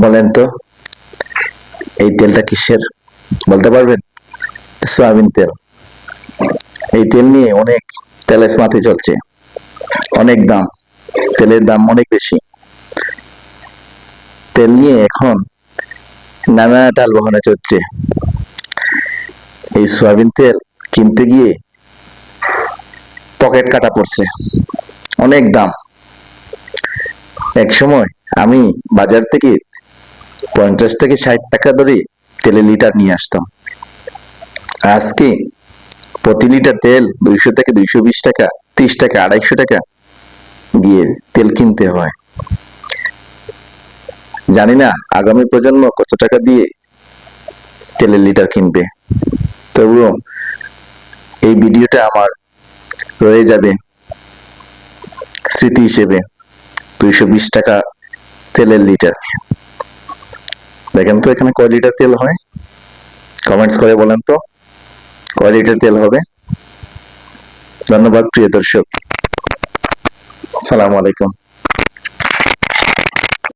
বলেন তো এই তেলটা কিসের বলতে পারবেন? সয়াবিন তেল। এই তেল নিয়ে অনেক তেলেসমাতি চলছে, অনেক দাম, তেলের দাম অনেক বেশি। তেল নিয়ে এখন নানা টালবাহানা চলছে। এই সয়াবিন তেল কিনতে গিয়ে পকেট কাটা পড়ছে, অনেক দাম। এক সময় আমি বাজার থেকে 50 থেকে 60 টাকা ধরে তেলের লিটার নিয়ে আসতাম। আজকে প্রতি লিটার তেল 200 থেকে 220 টাকা, 30 টাকা, 250 টাকা দিয়ে তেল কিনতে হয়। জানি না আগামী প্রজন্ম কত টাকা দিয়ে তেলের লিটার কিনবে। তবুও এই ভিডিওটা আমার রয়ে যাবে স্মৃতি হিসেবে। 220 টাকা তেলের লিটার। দেখেন তো এখানে কয় লিটার তেল হয়, কমেন্টস করে বলেন তো কয় লিটার তেল হবে। ধন্যবাদ প্রিয় দর্শক, আসসালামু আলাইকুম।